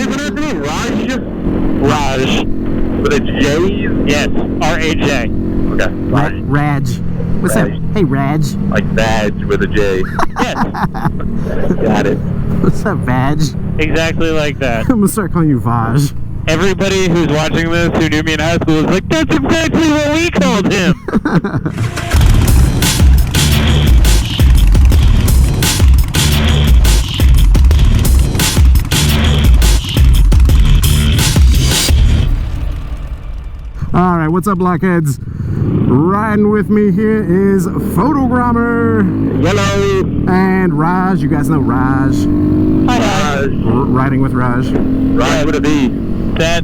Motonosity? Raj? With a J? Yes, R-A-J. Okay. Raj. What's up? Hey, Raj. Like Badge with a J. Yes. Got it. What's up, Badge? Exactly like that. I'm gonna start calling you Vaj. Everybody who's watching this who knew me in high school is like, that's exactly what we called him. Alright, what's up, Blockheads? Riding with me here is Photogromer. Hello. And Raj. You guys know Raj. Hi, Raj. Riding with Raj. Raj with a V. That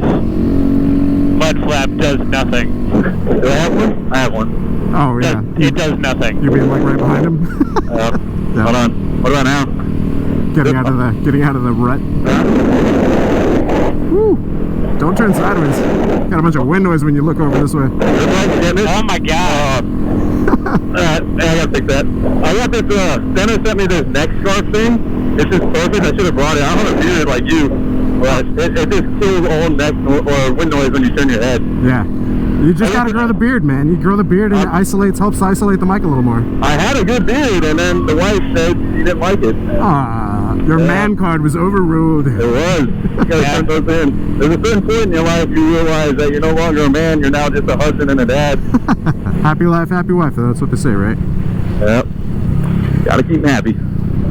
mud flap does nothing. Do I have one? I have one. Oh, yeah. It does nothing. You're being like right behind him. Yeah. Hold on. What about now? Getting out of the rut. Woo. Don't turn sideways. Got a bunch of wind noise when you look over this way. Oh my god. Alright, I gotta fix that. I got this, Sena sent me this neck scarf thing. It's just perfect. I should have brought it. I don't want to beard it like you, but it just kills all neck or wind noise when you turn your head. Yeah. You just gotta grow the beard, man. You grow the beard and it helps isolate the mic a little more. I had a good beard, and then the wife said she didn't like it. Your man card was overruled. It was. You gotta turn those in. There's a certain point in your life you realize that you're no longer a man, you're now just a husband and a dad. Happy life, happy wife, though. That's what they say, right? Yep. Gotta keep 'em happy.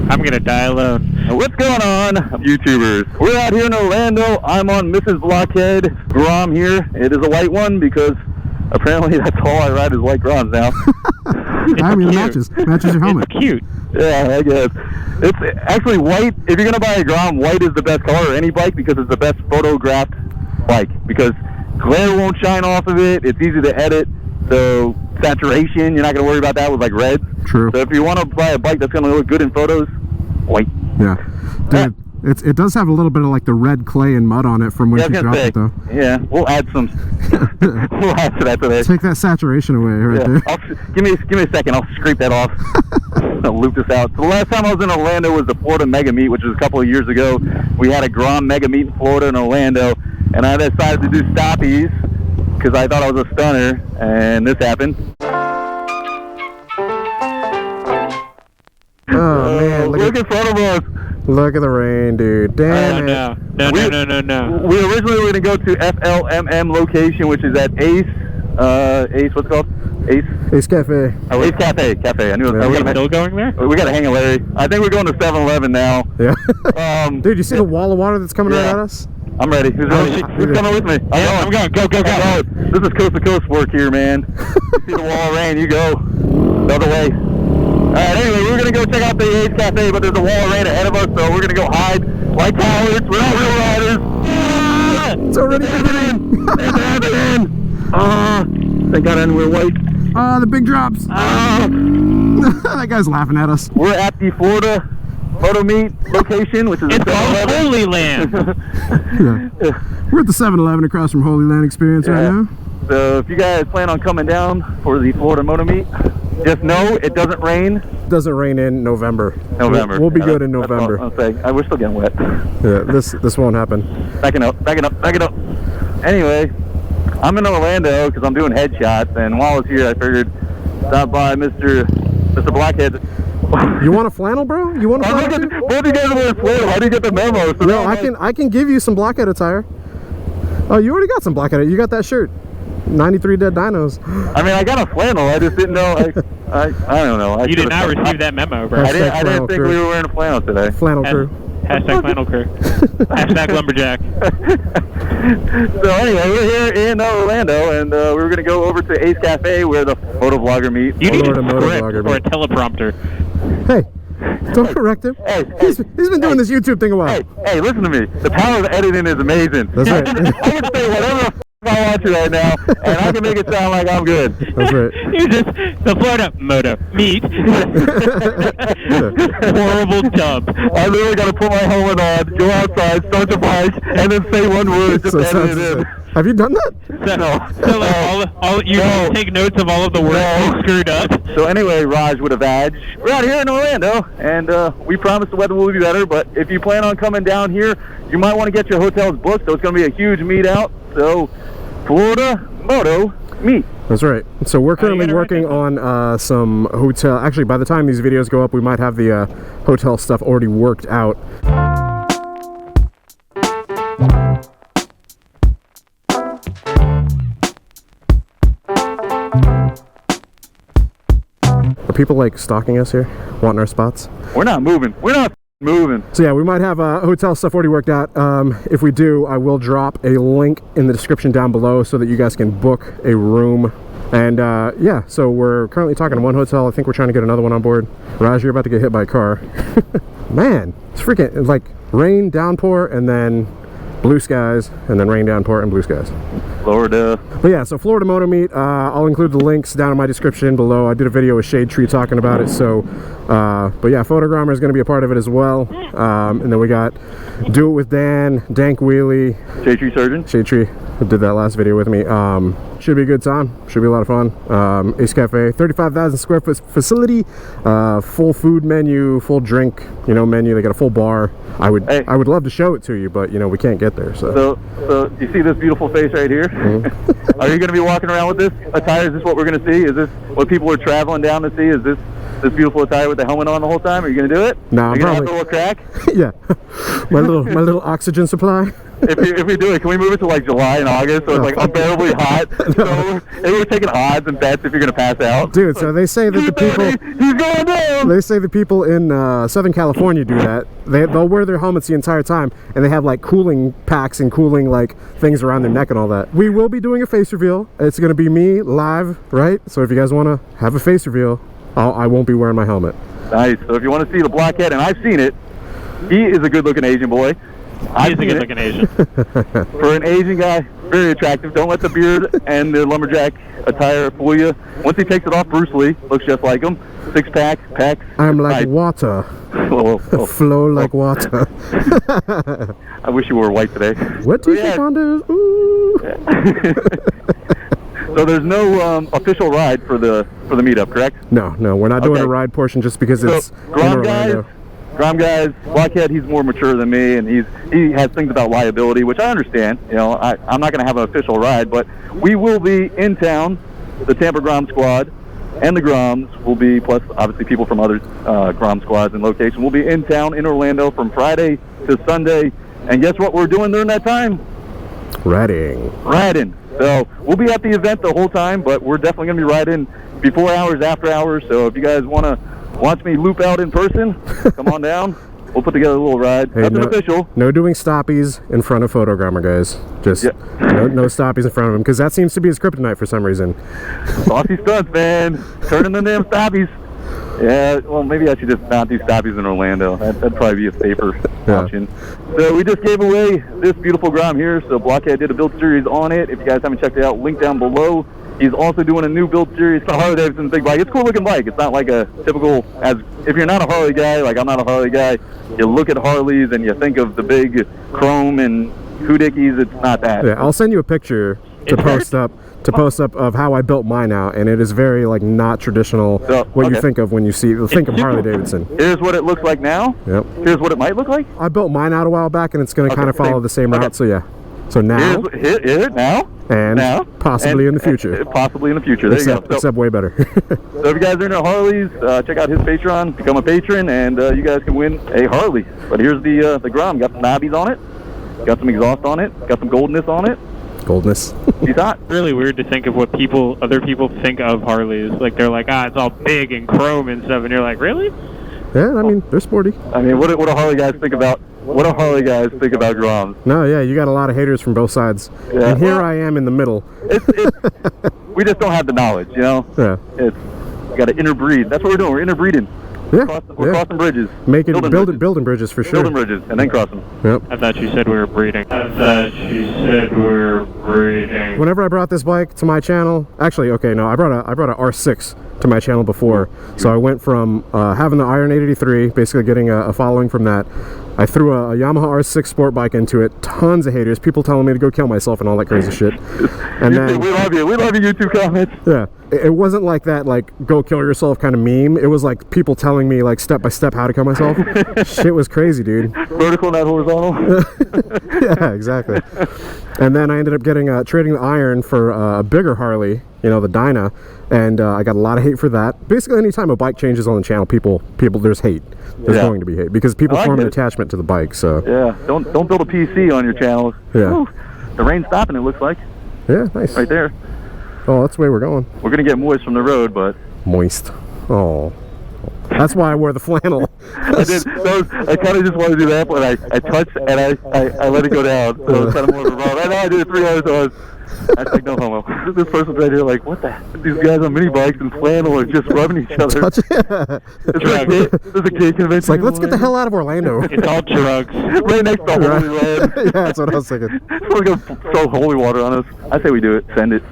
I'm gonna die alone. What's going on, YouTubers? We're out here in Orlando. I'm on Mrs. Blockhead Grom here. It is a white one because apparently that's all I ride is white Groms now. I mean, it matches your helmet. It's cute. Yeah, I guess. It's actually white. If you're gonna buy a Grom, white is the best color of any bike because it's the best photographed bike. Because glare won't shine off of it. It's easy to edit. So saturation, you're not gonna worry about that with like reds. True. So if you want to buy a bike that's gonna look good in photos, white. Yeah. Dude, it does have a little bit of like the red clay and mud on it from when you dropped it, though. Yeah, we'll add some. We'll add to that today. Take that saturation away right there. Give me a second. I'll scrape that off. I'll loop this out. So the last time I was in Orlando was the Florida Mega Meet, which was a couple of years ago. We had a Grom Mega Meet in Florida and Orlando, and I decided to do stoppies because I thought I was a stunner, and this happened. Oh man, look in front of us. Look at the rain, dude. Damn it. No. We originally were going to go to FLMM location, which is at Ace, what's it called? Ace Cafe. Oh, Ace Cafe. I knew it was. Are we still going there? We got to hang a Larry. I think we're going to 7-Eleven now. Yeah. Dude, you see the wall of water that's coming right at us? I'm ready. Who's coming with me? I'm going. Go. This is coast to coast work here, man. You see the wall of rain, you go. The other way. Alright, anyway, we're going to go check out the Ace Cafe, but there's a wall of rain ahead of us, so we're going to go hide like cowards. We're not real riders. It's already beginning. It's happening. Thank God I wear white. The big drops. That guy's laughing at us. We're at the Florida Moto Meet location, which is it's called Holy Land. We're at the 7-Eleven across from Holy Land Experience right now. So if you guys plan on coming down for the Florida Moto Meet, just know it doesn't rain. It doesn't rain in November. We'll be good in November. We're still getting wet. Yeah, this won't happen. Backing up. Anyway, I'm in Orlando because I'm doing headshots, and while I was here, I figured stop by Mr. Blockhead. You want a flannel, bro? You want a flannel? Both you guys are wearing flannel. How do you get the memo? So no, I can give you some Blockhead attire. Oh, you already got some Blockhead. You got that shirt. 93 Dead Dinos. I mean, I got a flannel. I just didn't know. I don't know. You did not receive that memo, bro. I didn't think we were wearing a flannel today. Flannel crew. Hashtag flannel crew. Hashtag lumberjack. So anyway, we're here in Orlando, and we were going to go over to Ace Cafe where the motovlogger meet. You need a script or a teleprompter. Hey, don't correct him. Hey, he's been doing this YouTube thing a while. Hey, listen to me. The power of editing is amazing. That's right. I can say whatever I want to right now, and I can make it sound like I'm good. That's right. You're just the Florida Moto Meet. Horrible dub. I literally got to put my helmet on, go outside, start the bike, and then say one word just to edit it in. Have you done that? So like you take notes of all of the work you screwed up. So anyway, Raj with a badge. We're out here in Orlando, and we promise the weather will be better, but if you plan on coming down here, you might want to get your hotels booked, so it's going to be a huge meet out. So, Florida Moto Meet. That's right. So we're currently working on some hotel. Actually, by the time these videos go up, we might have the hotel stuff already worked out. Are people like stalking us here, wanting our spots? We're not moving. We're not moving. So yeah, we might have hotel stuff already worked out. If we do, I will drop a link in the description down below so that you guys can book a room. And yeah, so we're currently talking to one hotel. I think we're trying to get another one on board. Raj, you're about to get hit by a car. Man, it's freaking like rain, downpour, and then blue skies, and then rain, downpour, and blue skies. Florida. But yeah, so Florida Moto Meet, I'll include the links down in my description below. I did a video with Shadetree talking about it, so but yeah, Photogromer is going to be a part of it as well. And then we got DoItWithDan, DankWheelie, Shadetree Surgeon. Shadetree did that last video with me. Should be a good time, should be a lot of fun. Ace Cafe, 35,000 square foot facility, full food menu, full drink, you know, menu. They got a full bar. I would love to show it to you, but you know, we can't get there. So you see this beautiful face right here? Are you going to be walking around with this attire? Is this what we're going to see? Is this what people are traveling down to see? Is this beautiful attire with the helmet on the whole time? Are you going to do it? No, Are you going to have a little crack? Yeah, my little oxygen supply. If we do it, can we move it to like July and August so it's like unbearably hot? So we're taking odds and bets if you're going to pass out. Dude, so they say that the people... He's going down! They say the people in Southern California do that. They'll wear their helmets the entire time, and they have like cooling packs and cooling like things around their neck and all that. We will be doing a face reveal. It's going to be me live, right? So if you guys want to have a face reveal, I won't be wearing my helmet. Nice. So if you want to see the Blockhead, and I've seen it, he is a good-looking Asian boy. He's a good-looking Asian. For an Asian guy, very attractive. Don't let the beard and the lumberjack attire fool you. Once he takes it off, Bruce Lee looks just like him. Six-pack, pecs. I'm like water. Flow like water. I wish you were white today. What do you think on this? Ooh. So there's no official ride for the meetup, correct? No, we're not doing a ride portion just because it's Grom guys, Blockhead, he's more mature than me, and he has things about liability, which I understand. You know, I'm not going to have an official ride, but we will be in town. The Tampa Grom squad and the Groms will be, plus obviously people from other Grom squads and locations, will be in town in Orlando from Friday to Sunday. And guess what we're doing during that time? Riding. So we'll be at the event the whole time, but we're definitely going to be riding before hours, after hours. So if you guys want to watch me loop out in person, come on down. We'll put together a little ride. Hey, Nothing official. No doing stoppies in front of Photogromer, guys. Just no stoppies in front of him, because that seems to be his kryptonite for some reason. Saucy stunts, man. Turning the damn stoppies. Yeah, well, maybe I should just mount these stoppies in Orlando. That'd probably be a safer option. So we just gave away this beautiful Grom here. So Blockhead did a build series on it. If you guys haven't checked it out, link down below. He's also doing a new build series for Harley Davidson big bike. It's a cool looking bike. It's not like a typical, if you're not a Harley guy, like I'm not a Harley guy, you look at Harleys and you think of the big chrome and hoodickies. It's not that. Yeah, I'll send you a picture to post up of how I built mine out, and it is very like not traditional you think of when you think of Harley Davidson. Here's what it looks like now. Yep. Here's what it might look like. I built mine out a while back, and it's going to kind of follow the same route. So yeah. So now. Here now. And now, possibly in the future. Possibly in the future. There you go. Except way better. So if you guys are into Harleys, check out his Patreon, become a patron, and you guys can win a Harley. But here's the Grom. Got some knobbies on it, got some exhaust on it, got some goldness on it. Goldness. He's hot. Really weird to think of what other people think of Harleys. Like they're like, it's all big and chrome and stuff, and you're like, really? Yeah, I mean, they're sporty. I mean, what do Harley guys think about? What do Harley guys think about Groms? No, yeah, you got a lot of haters from both sides. Yeah. And here I am in the middle. We just don't have the knowledge, you know? Yeah. We got to interbreed. That's what we're doing. We're interbreeding. Yeah. We're crossing bridges. Building bridges for sure. Building bridges and then crossing. Yep. I thought you said we were breeding. Whenever I brought this bike to my channel, actually, okay, no, I brought a R6 to my channel before. So I went from having the Iron 883, basically getting a following from that, I threw a Yamaha R6 sport bike into it. Tons of haters. People telling me to go kill myself and all that crazy shit. And then, we love you. We love you, YouTube comments. Yeah. It wasn't like that, like, go kill yourself kind of meme. It was like people telling me, like, step by step how to kill myself. Shit was crazy, dude. Vertical, not horizontal. Yeah, exactly. And then I ended up getting trading the iron for a bigger Harley, you know, the Dyna, and I got a lot of hate for that. Basically, anytime a bike changes on the channel, people, there's hate. There's going to be hate because people form an attachment to the bike. So yeah, don't build a PC on your channel. Yeah. Woo. The rain's stopping. It looks like. Yeah, nice. Right there. Oh, that's the way we're going. We're gonna get moist from the road, but moist. Oh. That's why I wore the flannel. I kind of just wanted to do that, but I touched and I let it go down. So it's kind of more of a run. Right now I did it 3 hours, so I was like, no homo. This person's right here like, what the heck? These guys on mini bikes and flannel are just rubbing each other. It's a gay convention. It's like, let's get the hell out of Orlando. It's all drugs. Right next to Holy Land. Yeah, that's what I was thinking. Someone's going to throw holy water on us. I say we do it. Send it.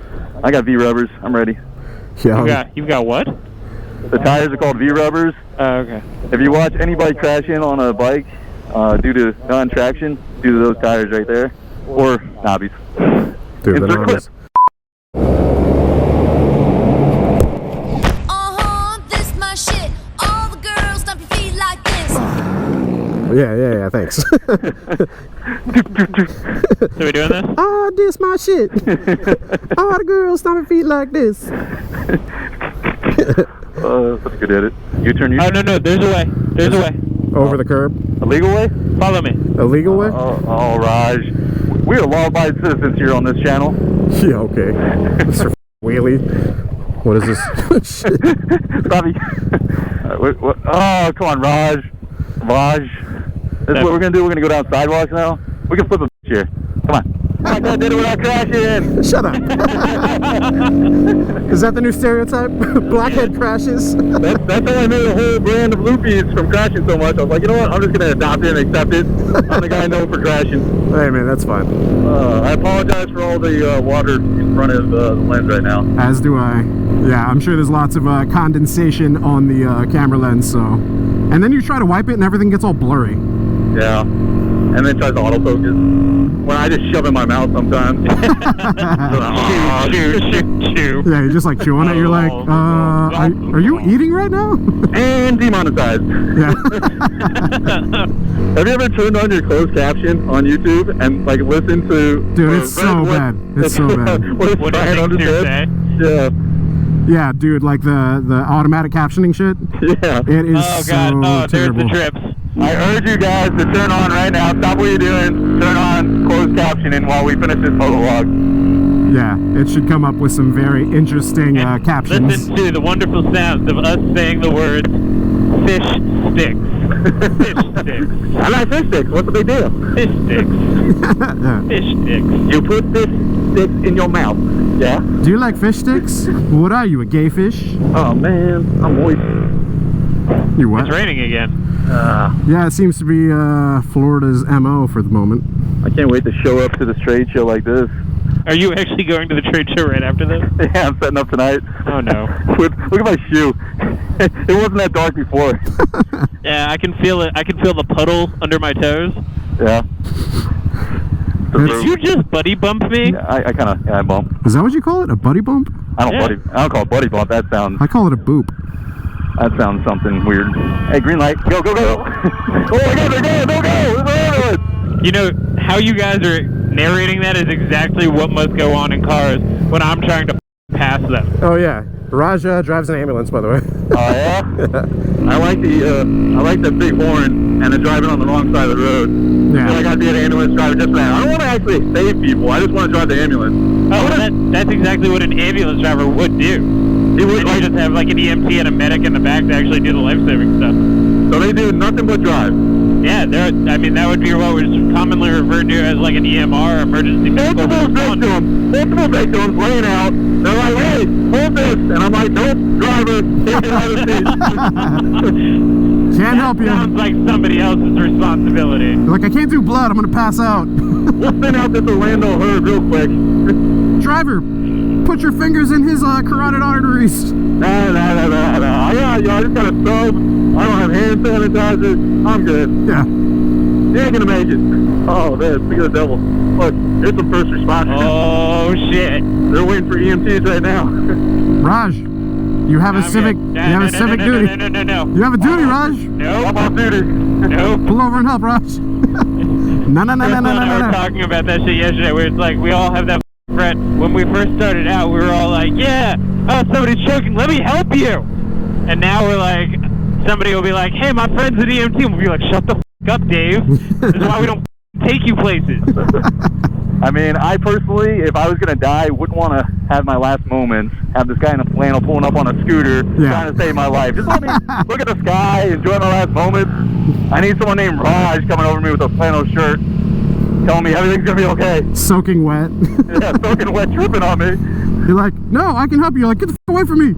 I got V-rubbers. I'm ready. Yeah. You've got what? The tires are called V-rubbers. Oh, okay. If you watch anybody crash in on a bike due to non-traction, due to those tires right there, or knobbies. Dude, the knobbies. This my shit. All the girls stomp your feet like this. Yeah, thanks. So we doing this? Oh, this my shit. All the girls stomp your feet like this. That's a good edit. U-turn. Oh, no, there's a way. There's a way. Over the curb. A legal way? Follow me. A legal way? Oh, Raj. We are law-abiding citizens here on this channel. Yeah, okay. Mr. Wheelie. What is this? Shit. Bobby. Oh, come on, Raj. This is what we're going to do. We're going to go down sidewalks now. We can flip a here. Come on. I did it without crashing. Shut up. Is that the new stereotype? Blockhead crashes? That's how I made a whole brand of loopies from crashing so much. I was like, you know what? I'm just going to adopt it and accept it. I'm the guy known for crashing. Hey, man, that's fine. I apologize for all the water in front of the lens right now. As do I. Yeah, I'm sure there's lots of condensation on the camera lens, so... And then you try to wipe it and everything gets all blurry. Yeah. And then tries to autofocus. When I just shove it in my mouth sometimes. Chew. Yeah, you just like chew on it. You're like, are you eating right now? And demonetized. Yeah. Have you ever turned on your closed caption on YouTube and like listened to? Dude, it's so bad. It's so bad. What it's trying on the Yeah. Yeah, dude, like the automatic captioning shit. Yeah. It is God. so terrible. There's the trips. I urge you guys to turn on right now. Stop what you're doing. Turn on closed captioning while we finish this photo log. Yeah, it should come up with some very interesting captions. Listen to the wonderful sounds of us saying the words fish sticks. Fish sticks. I like fish sticks. What's the big deal? Fish sticks. Yeah. Fish sticks. You put fish sticks in your mouth. Yeah? Do you like fish sticks? What are you, a gay fish? Oh, man. I'm moist. You what? It's raining again. Yeah, it seems to be Florida's MO for the moment. I can't wait to show up to this trade show like this. Are you actually going to the trade show right after this? Yeah, I'm setting up tonight. Oh, no. Look at my shoe. It wasn't that dark before. Yeah, I can feel it. I can feel the puddle under my toes. Yeah. Did you just buddy bump me? Yeah, I kind of, I bump. Is that what you call it? A buddy bump? I don't call it buddy bump. That sounds boop. That sounds something weird. Hey, green light. Go. Oh, my God, they're going. Go. You know, how you guys are narrating that is exactly what must go on in cars when I'm trying to pass them. Oh, yeah. Raja drives an ambulance, by the way. Oh, yeah? I like the big horn and the driving on the wrong side of the road. Yeah. I feel like I'd be an ambulance driver just for that. I don't want to actually save people. I just want to drive the ambulance. Oh, that's exactly what an ambulance driver would do. It would like, just have like an EMT and a medic in the back to actually do the life-saving stuff. So they do nothing but drive. Yeah, I mean, that would be what was commonly referred to as like an EMR, emergency medical response. Multiple victims laying out. They're like, hey, hold this. And I'm like, nope, driver, take it out of the seat. Can't help you. Sounds like somebody else's responsibility. You're like, I can't do blood. I'm going to pass out. We'll send out this Orlando herd real quick. Driver, put your fingers in his carotid arteries. No. I just got a sub. I don't have hand sanitizer. I'm good. Yeah. You ain't gonna make it. Oh man, speaking of the devil. Look, here's some first responders. Oh shit. They're waiting for EMTs right now. Raj, you have a civic. You have a civic duty. No. You have a duty, Raj. No. I'm on duty. No. Pull over and help, Raj. No. We're talking about that shit yesterday, where it's like we all have that threat. When we first started out, we were all like, "Yeah, oh somebody's choking. Let me help you." And now we're like, somebody will be like, "Hey, my friend's an EMT." And we'll be like, "Shut the up, Dave. This is why we don't take you places." I mean, I personally, if I was gonna die, wouldn't want to have my last moments have this guy in a flannel pulling up on a scooter trying to save my life. Just let me look at the sky, enjoy my last moments. I need someone named Raj coming over to me with a flannel shirt, telling me everything's gonna be okay. Soaking wet. Yeah, soaking wet, tripping on me. You're like, no, I can help you. You're like, get the f away from me.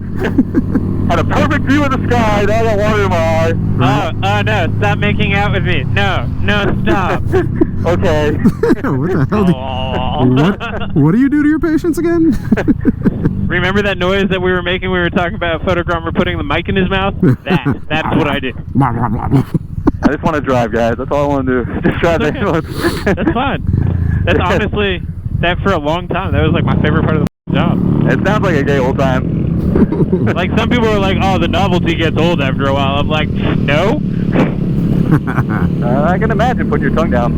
Had a perfect view of the sky. Now I got water in my eye. Oh no! Stop making out with me. No, stop. Okay. What the hell? What do you do to your patients again? Remember that noise that we were making? We were talking about Photogromer putting the mic in his mouth. That's what I did. I just want to drive, guys. That's all I want to do. Just drive the ambulance. That's fine. That's honestly, that for a long time, that was like my favorite part of the job. It sounds like a gay old time. Like some people are like, "Oh, the novelty gets old after a while." I'm like, no. I can imagine putting your tongue down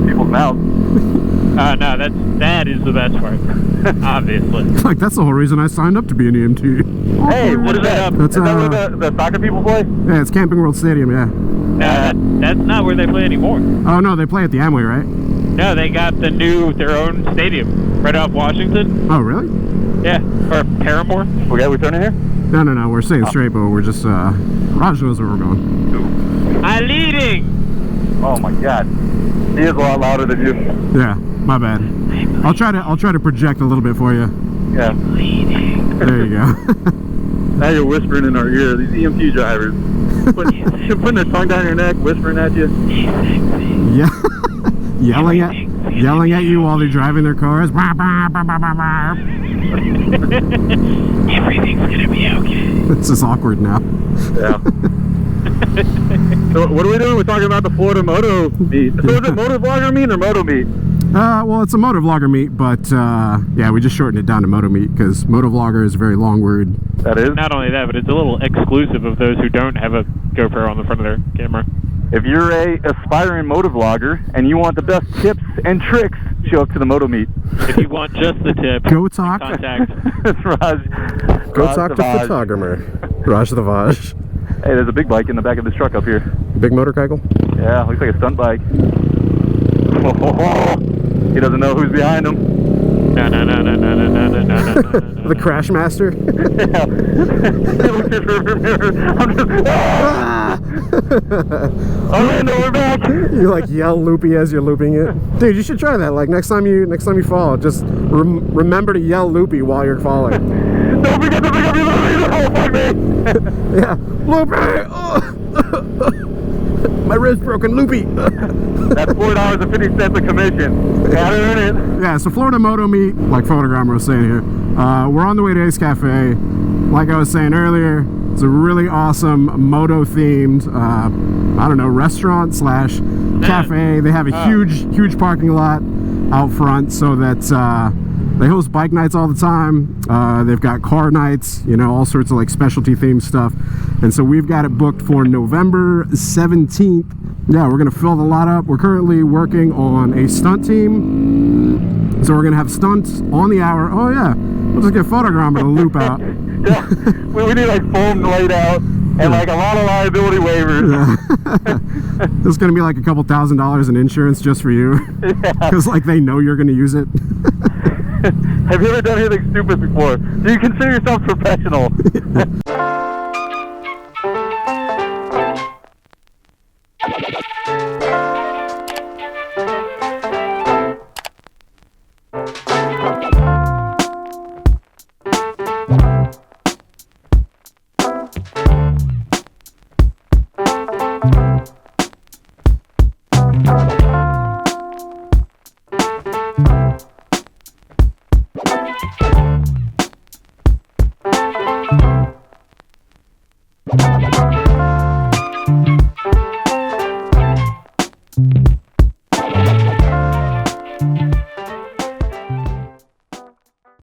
people's mouths. No, that is the best part. Obviously. Like that's the whole reason I signed up to be an EMT. Hey, what is that? That's, is that where the soccer people play? Yeah, it's Camping World Stadium. Yeah. No, that's not where they play anymore. Oh no, they play at the Amway, right? No, they got their own stadium right off Washington. Oh really? Yeah, or Paramore. We turning here? No, we're staying straight, but we're just Raj knows where we're going. I'm leading. Oh my God, he is a lot louder than you. Yeah, my bad. I'll try to project a little bit for you. Yeah. There you go. Now you're whispering in our ear. These EMT drivers putting their tongue down your neck, whispering at you. Yeah. Yelling at you while they're driving their cars. Everything's gonna be okay. This is awkward now. Yeah. So what are we doing? We're talking about the Florida Moto meet. So is it motovlogger meet or moto meet? Well, it's a motovlogger meet, but yeah, we just shortened it down to moto meet because motovlogger is a very long word. That is. Not only that, but it's a little exclusive of those who don't have a GoPro on the front of their camera. If you're a aspiring motovlogger and you want the best tips and tricks, show up to the Moto meet. If you want just the tip, go talk. Contact. It's Raj. Go Raj talk to Photogromer. Raj the Vaj. Hey, there's a big bike in the back of this truck up here. Big motorcycle? Yeah, looks like a stunt bike. He doesn't know who's behind him. No. The Crash Master? Yeah. Look at the rear mirror. I'm just... Orlando, we're back! You like yell loopy as you're looping it. Dude, you should try that. Like next time you fall, just remember to yell loopy while you're falling. Don't forget to pick up your loopy! Oh, fuck me! Yeah. Loopy! Oh. My wrist broken, loopy. That's $4.50 a commission. Gotta earn it. Yeah, so Florida Moto meet, like Photogromer was saying here. We're on the way to Ace Cafe. Like I was saying earlier, it's a really awesome moto themed, I don't know, restaurant slash cafe. They have a huge parking lot out front so that they host bike nights all the time. They've got car nights, you know, all sorts of like specialty themed stuff. And so we've got it booked for November 17th. Yeah, we're gonna fill the lot up. We're currently working on a stunt team. So we're gonna have stunts on the hour. Oh yeah, we'll just get Photogromer to loop out. Yeah, we need like foam laid out and like a lot of liability waivers. Yeah. There's gonna be like a couple $1,000s in insurance just for you. Yeah. Because like they know you're gonna use it. Have you ever done anything stupid before? Do you consider yourself professional?